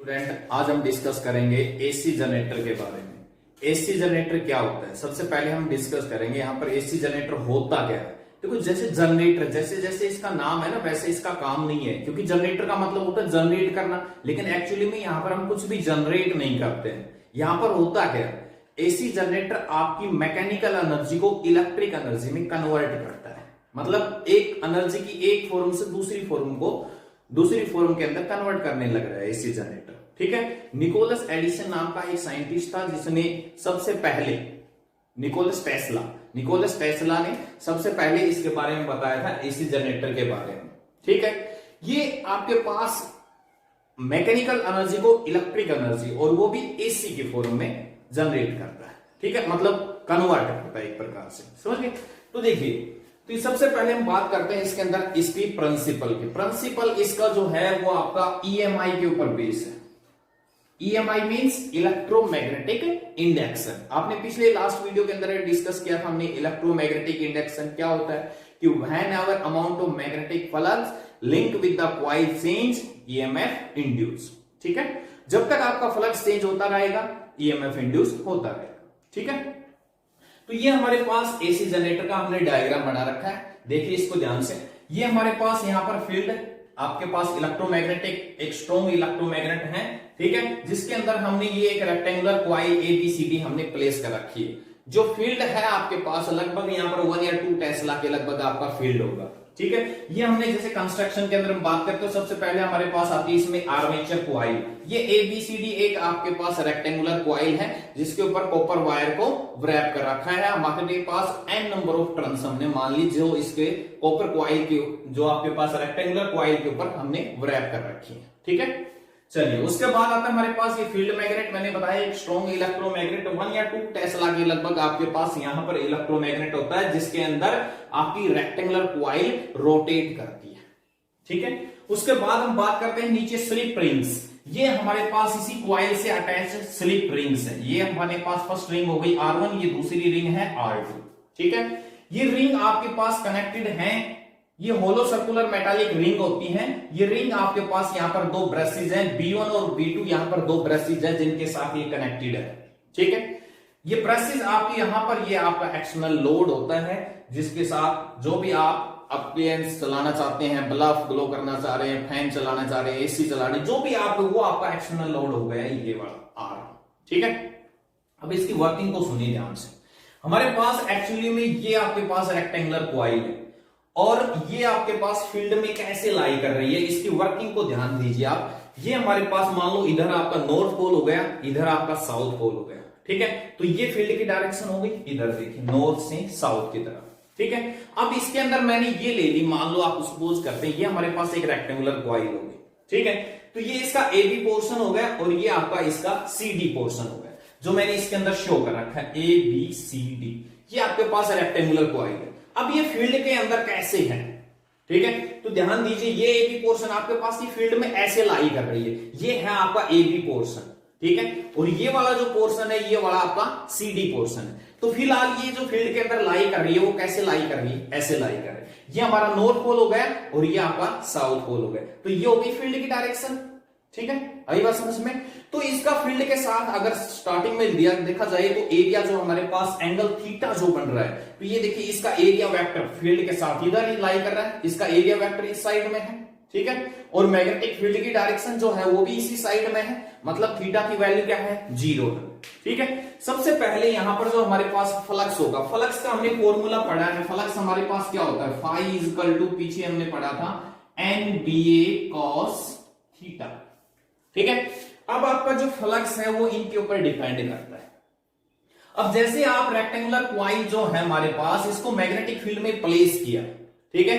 Student, आज हम discuss करेंगे एसी जनरेटर के बारे में। एसी जनरेटर क्या होता है, सबसे पहले हम डिस्कस करेंगे यहाँ पर एसी जनरेटर होता क्या है। देखो, जैसे जनरेटर जैसे जैसे इसका नाम है ना, वैसे इसका काम नहीं है, क्योंकि जनरेटर का मतलब होता है जनरेट करना, लेकिन एक्चुअली में यहाँ पर हम कुछ भी जनरेट नहीं करते हैं। यहाँ पर होता क्या है, एसी जनरेटर आपकी मैकेनिकल एनर्जी को इलेक्ट्रिक एनर्जी में कन्वर्ट करता है। मतलब एक एनर्जी की एक फॉर्म से दूसरी फॉर्म के अंदर कन्वर्ट करने लग रहा है एसी जनरेटर। ठीक है, निकोलस एडिसन नाम का एक साइंटिस्ट था जिसने सबसे पहले निकोलस टेस्ला ने सबसे पहले इसके बारे में बताया था, एसी जनरेटर के बारे में। ठीक है, ये आपके पास मैकेनिकल एनर्जी को इलेक्ट्रिक एनर्जी और वो भी एसी की फॉर्म में जनरेट करता है। ठीक है, मतलब कन्वर्ट करता है एक प्रकार से, समझ गए। तो देखिए, तो सबसे पहले हम बात करते हैं इसके अंदर इसकी प्रिंसिपल इसका जो है वो आपका ईएमआई के ऊपर बेस है। EMI means electromagnetic induction. आपने पिछले लास्ट वीडियो के अंदर डिस्कस किया था हमने, इलेक्ट्रोमैग्नेटिक इंडक्शन क्या होता है कि when ever amount of magnetic flux link with the coil change EMF induce. ठीक है, जब तक आपका फ्लक्स चेंज होता रहेगा ईएमएफ इंड्यूस होता रहेगा। ठीक है, तो ये हमारे पास एसी जनरेटर का हमने डायग्राम बना रखा है, देखिए इसको ध्यान से। ये हमारे पास यहाँ पर फील्ड, आपके पास इलेक्ट्रोमैग्नेटिक एक स्ट्रॉन्ग इलेक्ट्रोमैग्नेट है। ठीक है, जिसके अंदर हमने ये एक रेक्टेंगुलर कॉइल एबीसीडी हमने प्लेस कर रखी है। जो फील्ड है आपके पास लगभग यहाँ पर 1 या 2 टेस्ला के लगभग आपका फील्ड होगा। ठीक है, ये हमने जैसे कंस्ट्रक्शन के अंदर हम बात करते हैं, सबसे पहले हमारे पास आती है इसमें आर्मेचर कॉइल। ये एबीसीडी एक आपके पास रेक्टेंगुलर कॉइल है जिसके ऊपर कॉपर वायर को व्रैप कर रखा है। हमारे पास एन नंबर ऑफ टर्न्स हमने मान ली जो इसके कॉपर कॉइल के, जो आपके पास रेक्टेंगुलर कॉइल के ऊपर हमने व्रैप कर रखी है। ठीक है, चलिए उसके बाद आता है हमारे पास ये फील्ड मैग्नेट। मैंने बताया एक स्ट्रॉन्ग इलेक्ट्रोमैग्नेट 1 या 2 टेस्ला के लगभग आपके पास यहां पर इलेक्ट्रोमैग्नेट होता है जिसके अंदर आपकी रेक्टेंगुलर कॉइल रोटेट करती है। ठीक है, उसके बाद हम बात करते हैं नीचे स्लिप रिंग्स। ये हमारे पास इसी कॉइल से अटैच स्लिप रिंग्स है। ये हमारे पास फर्स्ट रिंग हो गई R1, ये दूसरी रिंग है R2। ठीक है, ये रिंग आपके पास कनेक्टेड है, ये होलो सर्कुलर मेटालिक रिंग होती हैं। ये रिंग आपके पास यहाँ पर 2 ब्रशेज हैं, B1 और B2, यहाँ पर 2 ब्रशेज हैं जिनके साथ ये कनेक्टेड है। ठीक है, ये ब्रशेज आपके यहाँ पर ये आपका एक्सटर्नल लोड होता है जिसके साथ जो भी आप अप्लायंस चलाना चाहते हैं, बल्ब ग्लो करना चाह रहे हैं, फैन चलाना चाह रहे हैं, एसी चलाने, जो भी आप, वो आपका एक्सटर्नल लोड हो गया ये वाला R। ठीक है, अब इसकी वर्किंग को सुनिए ध्यान से। हमारे पास एक्चुअली में ये आपके पास रेक्टेंगुलर कॉइल है और ये आपके पास फील्ड में कैसे लाई कर रही है, इसकी वर्किंग को ध्यान दीजिए आप। ये हमारे पास मान लो इधर आपका नॉर्थ पोल हो गया, इधर आपका साउथ पोल हो गया। ठीक है, तो ये फील्ड की डायरेक्शन हो गई, इधर देखिए नॉर्थ से साउथ की तरफ। ठीक है, अब इसके अंदर मैंने ये ले ली, मान लो आप सपोज करते हैं ये हमारे पास एक रेक्टेंगुलर कॉइल हो गई। ठीक है, तो ये इसका AB पोर्शन हो गया और ये आपका इसका CD पोर्शन हो गया, जो मैंने इसके अंदर शो कर रखा है ABCD। ये आपके पास रेक्टेंगुलर कॉइल है। अब ये फील्ड के अंदर कैसे है, ठीक है, तो ध्यान दीजिए, ये AB पोर्शन आपके पास की फील्ड में ऐसे लाई कर रही है, ये है आपका AB पोर्शन। ठीक है, और ये वाला जो पोर्शन है ये वाला आपका CD पोर्शन है। तो फिलहाल ये जो फील्ड के अंदर लाई कर रही है वो कैसे लाई कर रही है, ऐसे लाई कर रही है। ये हमारा नॉर्थ पोल हो गया और ये आपका साउथ पोल हो गया, तो ये हो गई फील्ड की डायरेक्शन। ठीक है, आई बात समझ में। तो इसका फील्ड के साथ अगर स्टार्टिंग में देखा जाए तो एरिया जो हमारे पास एंगल थीटा जो बन रहा है, तो ये देखिए इसका एरिया वेक्टर फील्ड के साथ इधर ही लाई कर रहा है, इसका एरिया वेक्टर इस साइड में है। ठीक है, और मैग्नेटिक फील्ड की डायरेक्शन जो है वो भी इसी साइड में है, मतलब थीटा की वैल्यू क्या है, 0 है। ठीक है, सबसे पहले यहां पर जो हमारे पास फ्लक्स होगा, फ्लक्स का हमने फॉर्मूला पढ़ा है। फ्लक्स हमारे पास क्या होता है, फाई इक्वल टू, पीछे हमने पढ़ा था NBA cos थीटा। ठीक है, अब आपका जो फ्लक्स है वो इनके ऊपर डिपेंड करता है। अब जैसे आप रेक्टेंगुलर कॉइल जो है हमारे पास, इसको मैग्नेटिक फील्ड में प्लेस किया, ठीक है,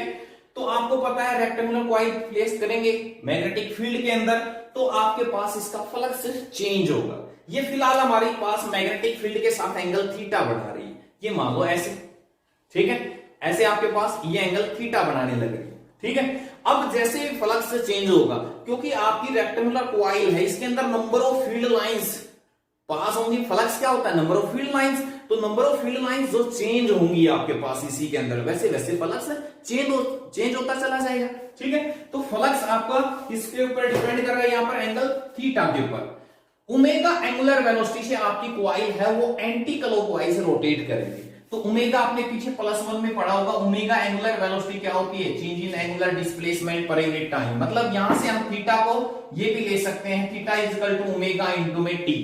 तो आपको पता है रेक्टेंगुलर कॉइल प्लेस करेंगे मैग्नेटिक फील्ड के अंदर तो आपके पास इसका फ्लक्स चेंज होगा। ये फिलहाल हमारे पास मैग्नेटिक फील्ड के साथ एंगल थीटा बढ़ा रही है, ये मान लो ऐसे। ठीक है, ऐसे आपके पास ये एंगल थीटा बनाने लग रही है। ठीक है, अब जैसे फ्लक्स चेंज होगा, क्योंकि आपकी रेक्टेंगुलर कॉइल है, इसके अंदर number of field lines pass होंगी। फ्लक्स क्या होता है? Number of field lines. तो नंबर ऑफ फील्ड लाइंस जो चेंज होंगी आपके पास इसी के अंदर, वैसे वैसे फ्लक्स चेंज होता चला जाएगा। ठीक है, तो फ्लक्स आपका किसके ऊपर डिपेंड कर रहा है? यहां पर एंगल थीटा के ऊपर। ओमेगा एंगुलर वेलोसिटी से आपकी कॉइल है वो एंटी क्लॉकवाइज रोटेट करेगी। तो ओमेगा आपने पीछे +1 में पढ़ा होगा। ओमेगा एंगुलर वेलोसिटी क्या होती है? Change in angular displacement per unit time. मतलब यहां से हम थीटा को ये भी ले सकते हैं, theta is equal to omega into में टी।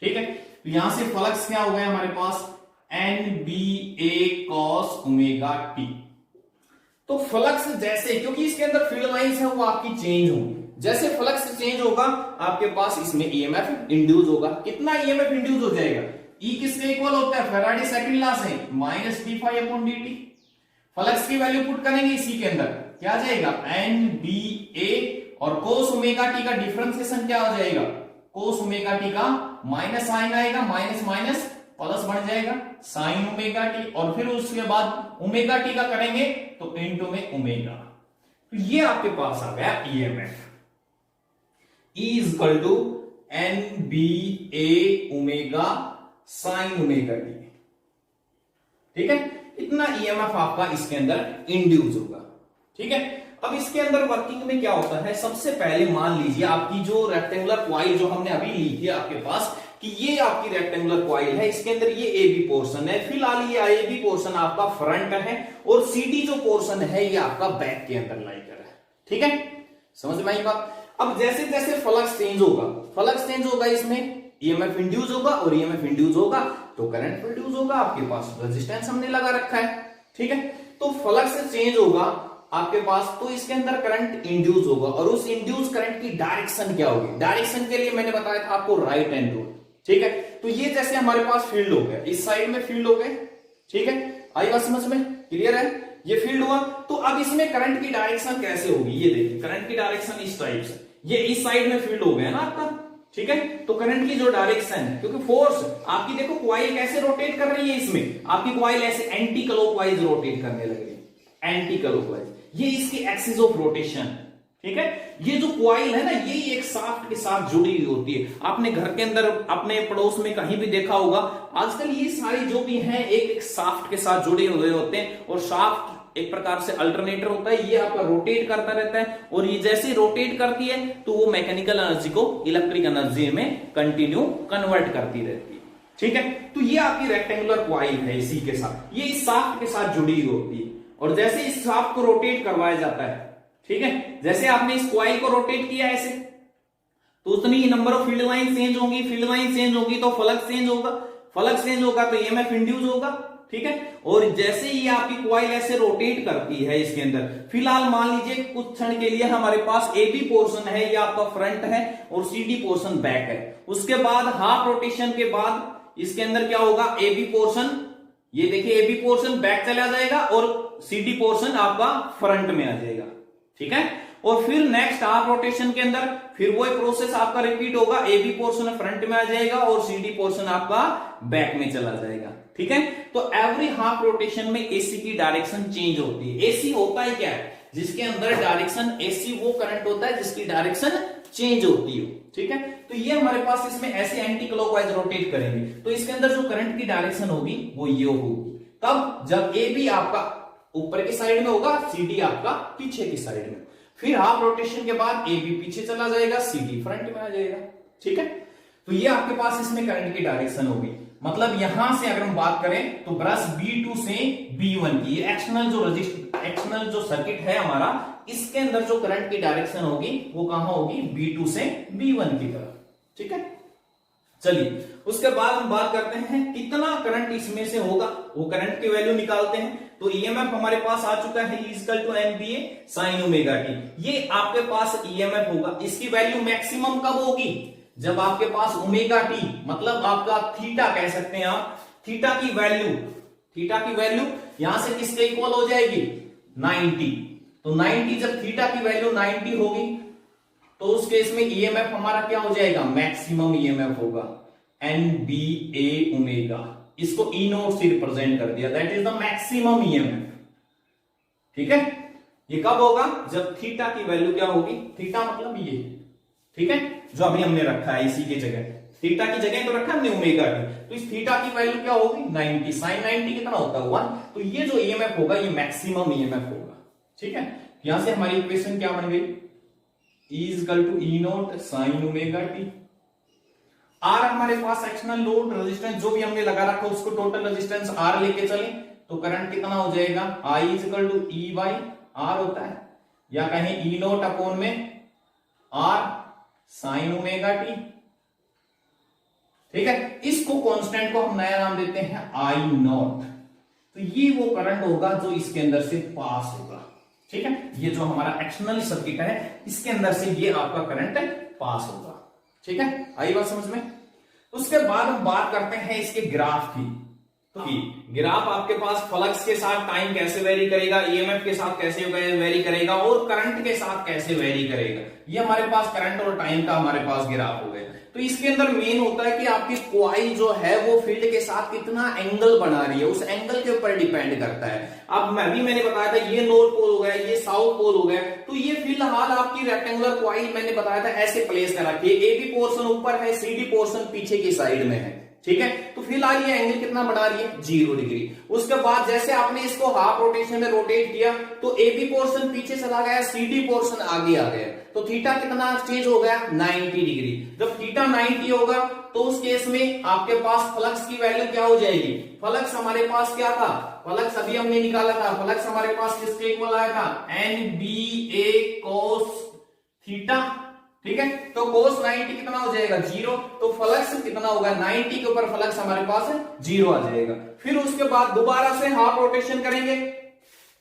ठीक है, तो यहां से फ्लक्स क्या हो गया हमारे पास? NBA cos omega T. तो फ्लक्स जैसे, क्योंकि इसके अंदर फील्ड लाइंस है वो आपकी चेंज होंगी, जैसे फ्लक्स चेंज होगा आपके पास इसमें ईएमएफ इंड्यूस होगा। कितना ईएमएफ इंड्यूस हो जाएगा? ई किसके इक्वल होता है? फैराडे सेकंड लॉ से -d∅/dt। फ्लक्स की वैल्यू पुट करेंगे इसी के अंदर, क्या आ जाएगा? NBA और cos ओमेगा टी का डिफरेंशिएशन क्या हो जाएगा? cos ओमेगा टी का माइनस साइन आएगा, माइनस माइनस प्लस बन जाएगा साइन ओमेगा टी, और फिर उसके बाद ओमेगा टी का करेंगे तो इनटू में ओमेगा। तो ये आपके पास आ गया EMF. E is equal to NBA omega sine omega T. ठीक है, इतना ईएमएफ आपका इसके अंदर इंड्यूस होगा। ठीक है, अब इसके अंदर वर्किंग में क्या होता है? सबसे पहले मान लीजिए आपकी जो रेक्टेंगुलर कॉइल जो हमने अभी ली थी आपके पास, कि ये आपकी रेक्टेंगुलर कॉइल है, इसके अंदर ये ए बी पोर्शन है। फिलहाल ये ए बी पोर्शन आपका फ्रंट है और सीडी जो पोर्शन है ये आपका बैक के अंदर लाई कर है। ठीक है, समझ में आई बात? अब जैसे जैसे फ्लक्स चेंज होगा इसमें ईएमएफ इंड्यूस होगा, और ईएमएफ इंड्यूस होगा तो करंट प्रोड्यूस होगा। आपके पास रेजिस्टेंस हमने लगा रखा है। ठीक है, तो फ्लक्स चेंज होगा आपके पास, तो इसके अंदर करंट इंड्यूस होगा, और उस इंड्यूस करंट की डायरेक्शन क्या होगी? डायरेक्शन के लिए मैंने बताया था आपको राइट हैंड रूल। ठीक है, तो ये जैसे हमारे पास फील्ड हो गया, इस साइड में फील्ड हो गए। ठीक है, आई बात समझ में? क्लियर है? ये फील्ड हुआ, तो अब इसमें करंट की डायरेक्शन कैसे होगी? ये देखिए, करंट की डायरेक्शन इस टाइप से, ये इस साइड में फील्ड हो गया ना आपका। ठीक है, तो करंट की जो डायरेक्शन है, क्योंकि फोर्स आपकी देखो कॉइल कैसे रोटेट कर रही है, इसमें आपकी कॉइल ऐसे एंटी क्लॉकवाइज रोटेट करने लग रही है, एंटी क्लॉकवाइज, ये इसकी एक्सिस ऑफ रोटेशन। ठीक है, ये जो कॉइल है ना, ये एक शाफ्ट के साथ जुड़ी हुई होती है। आपने घर के अंदर अपने पड़ोस में कहीं भी देखा होगा, आजकल ये सारी जो भी हैं एक एक शाफ्ट के साथ जुड़े हुए होते हैं, और शाफ्ट एक प्रकार से अल्टरनेटर होता है, ये आपका रोटेट करता रहता है, और ये जैसे रोटेट करती है तो वो मैकेनिकल एनर्जी को इलेक्ट्रिक एनर्जी में कंटिन्यू कन्वर्ट करती रहती है। ठीक है, तो ये आपकी रेक्टेंगुलर कॉइल है, इसी के साथ, ये इस शाफ्ट के साथ जुड़ी हुई होती है, और जैसे इस शाफ्ट को रोटेट करवाया जाता है, ठीक है, जैसे आपने इस कॉइल को रोटेट किया ऐसे, तो उतनी number of field line change होंगी, फील्ड लाइन चेंज होगी तो फ्लक्स चेंज होगा, फ्लक्स चेंज होगा तो ईएमएफ इंड्यूस होगा। ठीक है, और जैसे ही आपकी कॉइल ऐसे रोटेट करती है इसके अंदर, फिलहाल मान लीजिए कुछ क्षण के लिए हमारे पास ए बी पोर्शन है, ये आपका फ्रंट है, और सी डी पोर्शन बैक है। उसके बाद हाफ रोटेशन के बाद इसके अंदर क्या होगा? ए बी पोर्शन, ये देखिए ए बी पोर्शन बैक चला जाएगा, और सी डी पोर्शन आपका फ्रंट में आ जाएगा। ठीक है, और फिर नेक्स्ट हाफ रोटेशन के अंदर फिर वो प्रोसेस आपका रिपीट होगा, ए बी पोर्शन फ्रंट में आ जाएगा और सी डी पोर्शन आपका बैक में चला जाएगा। ठीक है, तो एवरी हाफ रोटेशन में एसी की डायरेक्शन चेंज होती है। एसी होता है क्या है? जिसके अंदर डायरेक्शन, एसी वो करंट होता है जिसकी डायरेक्शन चेंज होती है। ठीक है, तो ये हमारे पास इसमें ऐसे एंटी क्लॉकवाइज रोटेट करेंगे, तो इसके अंदर जो करंट की डायरेक्शन होगी वो ये होगी। तब जब ए बी आपका ऊपर की साइड में होगा, सी डी आपका पीछे की साइड में, फिर हाफ रोटेशन के बाद ए बी पीछे चला जाएगा, सी डी फ्रंट में आ जाएगा। ठीक है, तो ये आपके पास इसमें करंट की डायरेक्शन होगी। मतलब यहां से अगर हम बात करें तो ब्रश B2 से B1 की, ये एक्सटर्नल जो सर्किट है हमारा, इसके अंदर जो करंट की डायरेक्शन होगी वो कहां होगी? B2 से B1 की तरफ। ठीक है, चलिए उसके बाद हम बात करते हैं कितना करंट इसमें से होगा, वो करंट की वैल्यू निकालते हैं। तो ईएमएफ हमारे पास आ चुका है, equal to NBA sine omega t. ये आपके पास ईएमएफ होगा, इसकी वैल्यू मैक्सिमम कब होगी? जब आपके पास ओमेगा टी, मतलब आपका थीटा कह सकते हैं आप, थीटा की वैल्यू यहां से किसके इक्वल हो जाएगी? 90। तो 90 जब थीटा की वैल्यू 90 होगी तो उस केस में ईएमएफ हमारा क्या हो जाएगा? मैक्सिमम ईएमएफ होगा, NBA ओमेगा, इसको ई नोट से रिप्रेजेंट कर दिया, that is the maximum EMF. ठीक है, ये कब होगा? जब थीटा की वैल्यू क्या होगी? थीटा मतलब ये, ठीक है, जो अभी हमने रखा है इसी की जगह, थीटा की जगह तो रखा हमने ओमेगा टी, तो इस थीटा की वैल्यू क्या होगी 90, साइन 90 कितना होता है 1, तो ये जो ईएमएफ होगा ये मैक्सिमम ईएमएफ होगा। ठीक है, यहां से हमारी इक्वेशन क्या बन गई, E equal to e naught sine omega t. आर हमारे पास एक्सटर्नल लोड रेजिस्टेंस जो भी हमने लगा रखा उसको टोटल रेजिस्टेंस आर लेके चले तो करंट कितना हो जाएगा, I equal to E by R होता है, या कहें ई नॉट अपॉन में आर साइन ओमेगा टी। ठीक है, इसको कांस्टेंट को हम नया नाम देते हैं आई नॉट। तो ये वो करंट होगा जो इसके अंदर से पास होगा। ठीक है, ये जो हमारा एक्सटर्नल सर्किट है इसके अंदर से ये आपका करंट पास होगा। ठीक है, आई बात समझ में। उसके बाद हम बात करते हैं इसके ग्राफ की। तो ग्राफ आपके पास फ्लक्स के साथ टाइम कैसे वेरी करेगा, ईएमएफ के साथ कैसे वेरी करेगा और करंट के साथ कैसे वेरी करेगा, ये हमारे पास करंट और टाइम का हमारे पास ग्राफ हो गया। तो इसके अंदर मेन होता है कि आपकी कॉइल जो है वो फील्ड के साथ कितना एंगल बना रही है, उस एंगल के ऊपर डिपेंड करता है। अब मैंने बताया था ये नॉर्थ पोल हो गया, ये साउथ पोल हो गया, तो ये फिलहाल आपकी रेक्टेंगुलर कॉइल मैंने बताया था ऐसे प्लेस कर रखी है, एबी पोर्शन ऊपर है, सीडी पोर्शन पीछे की साइड में है। ठीक है, तो फिलहाल ये एंगल कितना बना रही है 0 डिग्री। उसके बाद जैसे आपने इसको हाफ रोटेशन में रोटेट किया तो एबी पोर्शन पीछे चला गया, सीडी पोर्शन आगे आ गया, तो थीटा कितना चेंज हो गया 90 डिग्री। जब थीटा 90 होगा तो उस केस में आपके पास फ्लक्स की वैल्यू क्या हो जाएगी, फ्लक्स हमारे पास क्या था, फ्लक्स अभी हमने निकाला था, फ्लक्स हमारे पास किसके इक्वल आया था, एन बी ए कोस थीटा। ठीक है, तो कोस 90 कितना हो जाएगा 0, तो फ्लक्स कितना होगा 90 के ऊपर फ्लक्स हमारे पास 0 आ जाएगा। फिर उसके बाद दोबारा से हाफ रोटेशन करेंगे,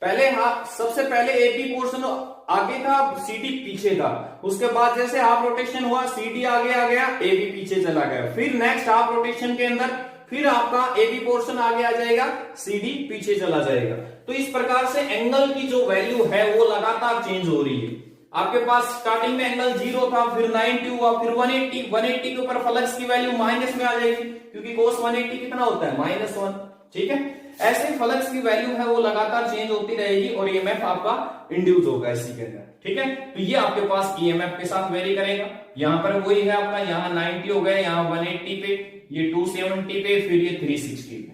पहले हाफ, सबसे पहले एबी पोर्शन आगे था, सीडी पीछे था, उसके बाद जैसे हाफ रोटेशन हुआ सीडी आगे आ गया, एबी पीछे चला गया, फिर नेक्स्ट हाफ रोटेशन के अंदर फिर आपका एबी पोर्शन आगे आ जाएगा, सीडी पीछे चला जाएगा। तो इस प्रकार से एंगल की जो वैल्यू है वो लगातार चेंज हो रही है। आपके पास स्टार्टिंग में एंगल 0 था, फिर 90 हुआ, फिर 180 के ऊपर फ्लक्स की वैल्यू माइनस में आ जाएगी क्योंकि कोस 180 कितना होता है -1। ठीक है, ऐसे फ्लक्स की वैल्यू है वो लगातार चेंज होती रहेगी और ईएमएफ आपका इंड्यूस होगा इसी के अंदर। ठीक है, तो ये आपके पास ईएमएफ के साथ वेरी करेगा। यहां पर वही है आपका, यहाँ 90 हो गया, यहाँ 180 पे, ये 270 पे, फिर ये 360 पे,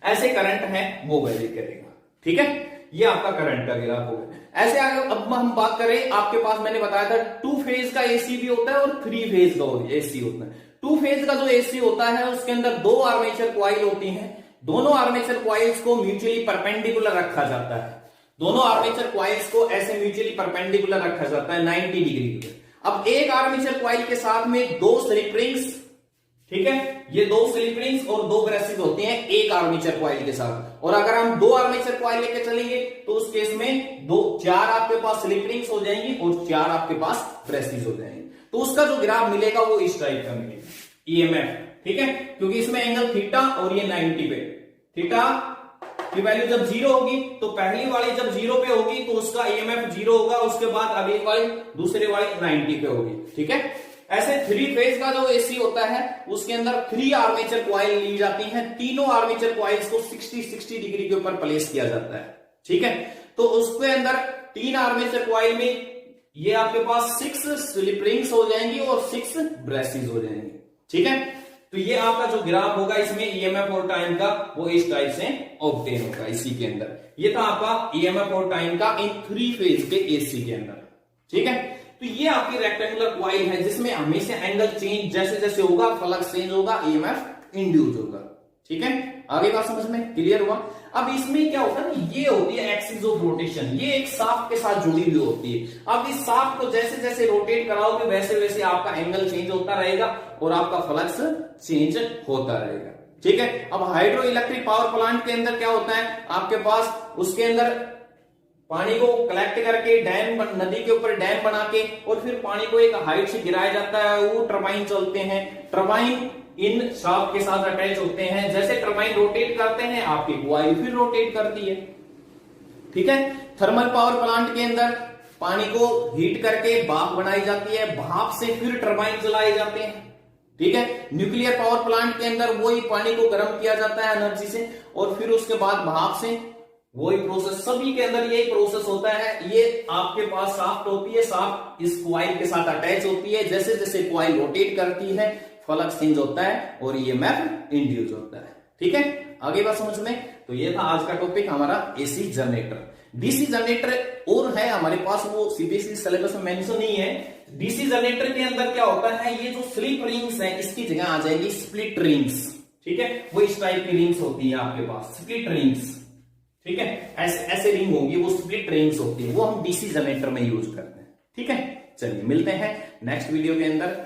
ऐसे करंट है वो वेरी करेगा। ठीक है, ये आपका करंट का ग्राफ हो गया। ऐसे आगे अब हम बात करें, आपके पास मैंने बताया था 2 फेज का एसी भी होता है और 3 फेज का एसी होता है। 2 फेज का जो एसी होता है उसके अंदर 2 आर्मेचर कॉइल होती हैं, दोनों आर्मेचर कॉइल्स को म्यूचुअली परपेंडिकुलर रखा जाता है, दोनों आर्मेचर कॉइल्स को ऐसे म्यूचुअली परपेंडिकुलर रखा जाता है 90 डिग्री पे। अब एक आर्मेचर कॉइल के साथ में 2 स्लिप रिंग्स, ठीक है, ये 2 स्लिप रिंग्स और 2 ब्रेसेस होते हैं एक आर्मेचर कॉइल के साथ। और अगर हम 2 आर्मेचर कॉइल लेके चलेंगे तो उस केस में 4 आपके पास स्लिप रिंग्स हो जाएंगी और 4 आपके पास ब्रेसेस हो जाएंगे। तो उसका जो ग्राफ मिलेगा वो इस टाइप का मिलेगा ईएमएफ। ठीक है, क्योंकि इसमें एंगल थीटा और ये 90 पे, थीटा की वैल्यू जब 0 होगी तो पहली वाली जब 0 पे होगी तो उसका ईएमएफ 0 होगा, उसके बाद अगली वाली दूसरी वाली 90 पे होगी। ठीक है, ऐसे 3 फेज का जो एसी होता है उसके अंदर 3 आर्मेचर कॉइल ली जाती हैं, तीनों आर्मेचर कॉइल्स को 60 डिग्री के ऊपर प्लेस किया जाता है। ठीक है, तो उसके अंदर 3 आर्मेचर कॉइल में ये आपके पास 6 स्लिप रिंग्स हो जाएंगी और 6 ब्रेसेस हो जाएंगे। ठीक है, तो ये आपका जो ग्राफ होगा इसमें ईएमएफ और टाइम का वो इस टाइप से ऑब्टेन होगा इसी के अंदर। ये था आपका ईएमएफ और टाइम का इन 3 फेज के एसी के अंदर। ठीक है, तो ये आपकी रेक्टेंगुलर कॉइल है जिसमें हमेशा एंगल चेंज जैसे जैसे होगा फ्लक्स चेंज होगा, ईएमएफ इंड्यूस होगा। ठीक है, आगे बात समझ में क्लियर हुआ। अब इसमें क्या होता है ना, ये होती है एक्सिस ऑफ रोटेशन, ये एक शाफ्ट के साथ जुड़ी हुई होती है। अब इस शाफ्ट को जैसे जैसे रोटेट कराओगे वैसे वैसे आपका एंगल चेंज होता रहेगा और आपका फ्लक्स चेंज होता रहेगा। ठीक है, अब हाइड्रो इलेक्ट्रिक पावर प्लांट के अंदर क्या होता है, आपके पास उसके अंदर पानी को कलेक्ट करके डैम, नदी के ऊपर डैम बना के और फिर पानी को एक हाइट से गिराया जाता है, वो टरबाइन चलते हैं, टरबाइन इन शाफ्ट के साथ अटैच होते हैं, जैसे टरबाइन रोटेट करते हैं आपकी कॉइल फिर रोटेट करती है। ठीक है, थर्मल पावर प्लांट के अंदर पानी को हीट करके भाप बनाई जाती है, भाप से फिर टरबाइन चलाए जाते हैं। ठीक है, न्यूक्लियर पावर प्लांट के अंदर वही पानी को गर्म किया जाता है एनर्जी से और फिर उसके बाद भाप से वही प्रोसेस, सभी के अंदर यही प्रोसेस होता है। ये आपके पास शाफ्ट होती है, शाफ्ट इस कॉइल के साथ अटैच होती है, जैसे जैसे कॉइल रोटेट करती है फ्लक्स चेंज होता है और ईएमएफ इंड्यूस होता है। ठीक है, आगे बात समझ में। तो ये था आज का टॉपिक हमारा एसी जनरेटर। डीसी जनरेटर और है हमारे पास, वो सीबीएसई सिलेबस में मेंशन नहीं है। डीसी जनरेटर के अंदर क्या होता है, ये जो स्लिप रिंग्स है इसकी जगह आ जाएगी स्प्लिट रिंग्स। ठीक है, वो इस टाइप की रिंग्स होती है आपके पास, स्प्लिट रिंग्स। ठीक है, ऐसे रिंग होगी, वो स्प्लिट रिंग्स होती है, वो हम डीसी जनरेटर में यूज करते हैं। ठीक है, चलिए मिलते हैं नेक्स्ट वीडियो के अंदर।